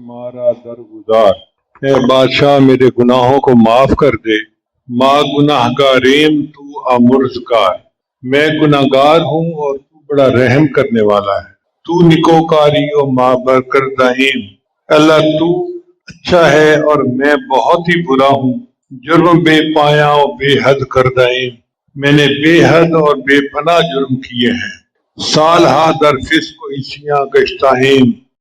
مارا درگزار، اے بادشاہ میرے گناہوں کو معاف کر دے، ما گناہ گاریم تو آمرزگار، میں گناہ گار ہوں اور تو بڑا رحم کرنے والا ہے۔ تو نکوکاری و ما برکردہیم، اللہ تو اچھا ہے اور میں بہت ہی برا ہوں، جرم بے پایا و بے حد کردہیم، میں نے بے حد اور بے پناہ جرم کیے ہیں۔ سال ہا در فسق و عصیاں گشتہیم،